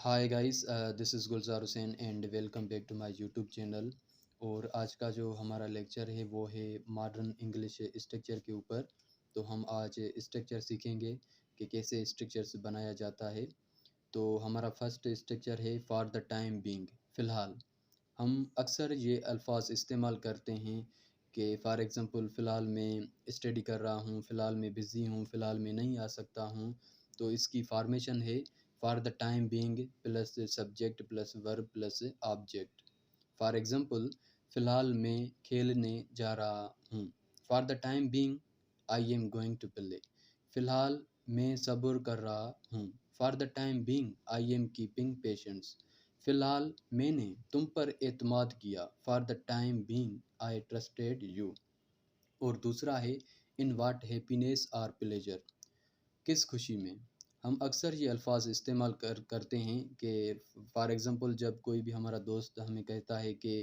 Hi guys, this is Gulzar Hussain and welcome back to my YouTube channel. और आज का जो हमारा लेक्चर है वो है मॉडर्न इंग्लिश स्ट्रक्चर के ऊपर। तो हम आज स्ट्रक्चर सीखेंगे कि कैसे स्ट्रक्चर्स बनाया जाता है। तो हमारा फर्स्ट स्ट्रक्चर है फॉर द टाइम बीइंग, फ़िलहाल। हम अक्सर ये अल्फाज इस्तेमाल करते हैं कि फ़ॉर एग्ज़ाम्पल फ़िलहाल मैं स्टडी कर रहा हूँ, फ़िलहाल मैं बिज़ी हूँ, फ़िलहाल मैं नहीं आ सकता हूँ। तो इसकी फॉर्मेशन है for the time being plus subject plus verb plus object. For example, फ़िलहाल मैं खेलने जा रहा हूँ। For the time being I am going to play. फ़िलहाल मैं सब्र कर रहा हूँ। For the time being I am keeping patience. फ़िलहाल मैंने तुम पर एतमाद किया। For the time being I trusted you. और दूसरा है इन व्हाट हैप्पीनेस और प्लेजर, किस खुशी में। हम अक्सर ये अल्फाज इस्तेमाल करते हैं कि फॉर एग्ज़ाम्पल जब कोई भी हमारा दोस्त हमें कहता है कि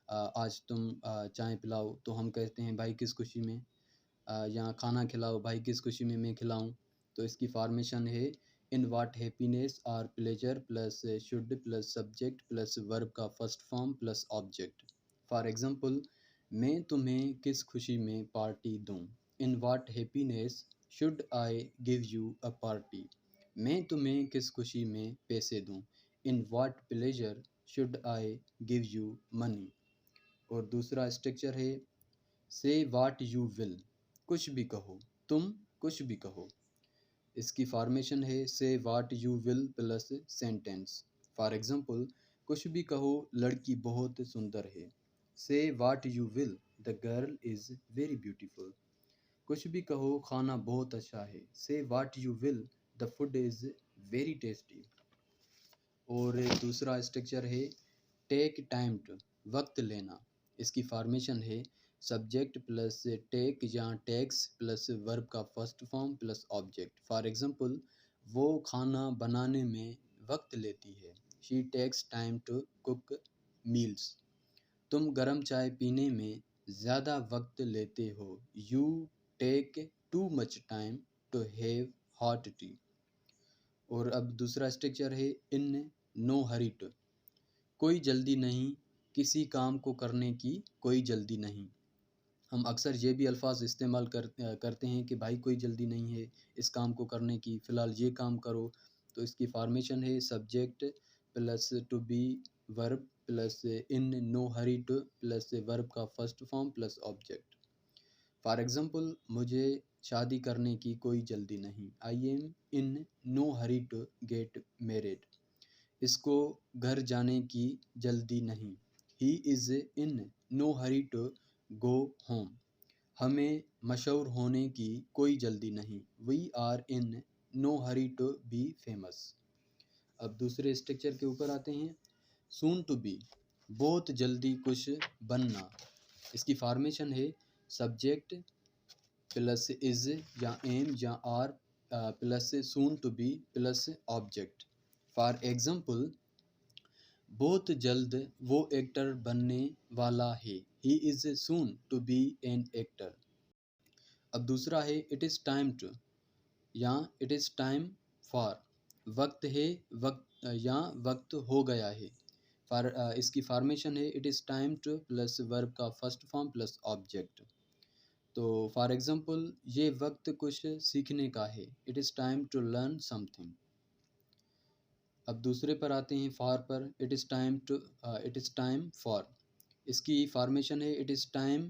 आज तुम चाय पिलाओ, तो हम कहते हैं भाई किस खुशी में। या खाना खिलाओ भाई किस खुशी में मैं खिलाऊं। तो इसकी फॉर्मेशन है इन व्हाट हैप्पीनेस और pleasure plus should plus subject plus verb का first form plus object. For example, मैं तुम्हें किस खुशी में पार्टी दूं। In what happiness should I give you a party. मैं तुम्हें किस खुशी में पैसे दूं। In what pleasure should I give you money. और दूसरा स्ट्रक्चर है से वाट यू विल, कुछ भी कहो, तुम कुछ भी कहो। इसकी फॉर्मेशन है से what you will plus sentence. For example, कुछ भी कहो लड़की बहुत सुंदर है। से what you will the girl is very beautiful. कुछ भी कहो खाना बहुत अच्छा है। से what you will the food is very tasty. और दूसरा स्ट्रक्चर है टेक टाइम टू, वक्त लेना। इसकी फॉर्मेशन है सब्जेक्ट प्लस टेक या टेक्स प्लस वर्ब का first form plus object. For example, वो खाना बनाने में वक्त लेती है। She takes time to cook meals. तुम गर्म चाय पीने में ज़्यादा वक्त लेते हो। You take too much time to have hot tea. और अब दूसरा स्ट्रक्चर है इन नो हरी टू, कोई जल्दी नहीं, किसी काम को करने की कोई जल्दी नहीं। हम अक्सर ये भी अल्फाज इस्तेमाल करते हैं कि भाई कोई जल्दी नहीं है इस काम को करने की, फ़िलहाल ये काम करो। तो इसकी फॉर्मेशन है subject plus to be verb plus in no hurry to plus verb का first form plus object. For example, मुझे शादी करने की कोई जल्दी नहीं। I am in no hurry to get married. इसको घर जाने की जल्दी नहीं। He is in no hurry to go home. हमें मशहूर होने की कोई जल्दी नहीं। We are in no hurry to be famous. अब दूसरे स्ट्रक्चर के ऊपर आते हैं। सून टू बी, बहुत जल्दी कुछ बनना। इसकी फॉर्मेशन है सब्जेक्ट प्लस इज़ या एम या are plus soon to be plus object. For example, बहुत जल्द वो एक्टर बनने वाला है। He is soon to be an actor. अब दूसरा है इट इज़ टाइम टू या इट इज़ टाइम फॉर, वक्त है, वक्त या वक्त हो गया है। इसकी फॉर्मेशन है it is time to plus verb का फर्स्ट फॉर्म प्लस ऑब्जेक्ट। तो फॉर एग्ज़ाम्पल, ये वक्त कुछ सीखने का है। It is time to learn something. अब दूसरे पर आते हैं फॉर पर। It is time for. इसकी फॉर्मेशन है it is time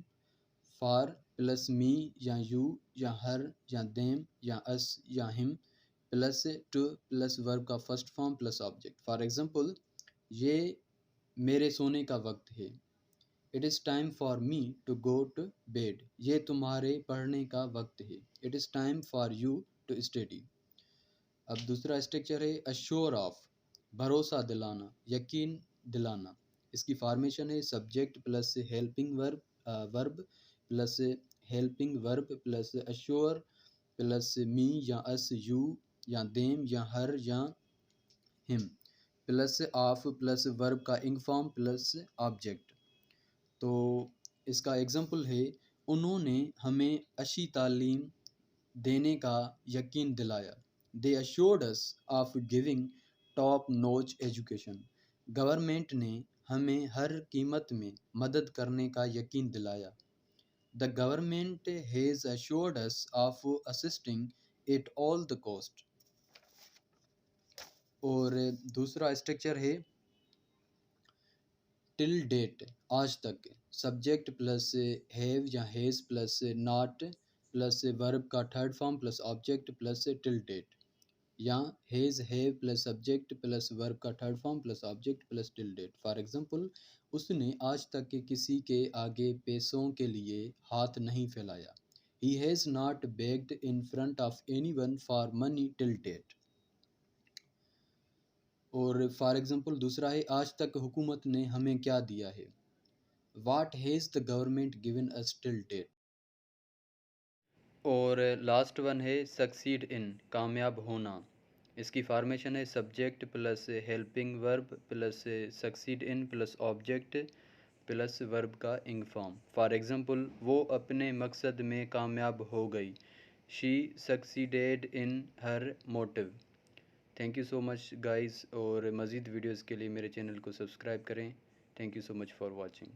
for plus me या यू या हर या देम या अस या him plus to plus verb का first form plus object. For example, ये मेरे सोने का वक्त है। It is time for me to go to bed. ये तुम्हारे पढ़ने का वक्त है। It is time for you to study. अब दूसरा स्ट्रक्चर है अश्योर ऑफ, भरोसा दिलाना, यकीन दिलाना। इसकी फॉर्मेशन है subject plus helping verb plus helping verb plus assure plus me या अस यू या देम या हर या him plus of plus verb का इंग फॉर्म प्लस ऑब्जेक्ट। तो इसका एग्जांपल है उन्होंने हमें अच्छी तालीम देने का यकीन दिलाया। दे assured us of giving top notch education. Government ने हमें हर कीमत में मदद करने का यकीन दिलाया। The government has assured us of assisting at all the cost। और दूसरा स्ट्रक्चर है टिल डेट, आज तक। सब्जेक्ट प्लस हैव या has plus not plus verb का third form plus object plus till date, या has have plus subject plus verb का third form plus object plus till date. For example, उसने आज तक के किसी के आगे पैसों के लिए हाथ नहीं फैलाया। He has not begged in front of anyone for money till date. और फॉर एग्जांपल दूसरा है, आज तक हुकूमत ने हमें क्या दिया है। What has the government given us till date. और लास्ट वन है सक्सीड इन, कामयाब होना। इसकी फॉर्मेशन है subject plus helping verb plus succeed in plus object plus verb का इंग फॉर्म। फॉर एग्जांपल, वो अपने मकसद में कामयाब हो गई। She succeeded in her motive. Thank you so much guys, और मज़ीद वीडियोज़ के लिए मेरे चैनल को सब्सक्राइब करें। Thank you so much for watching.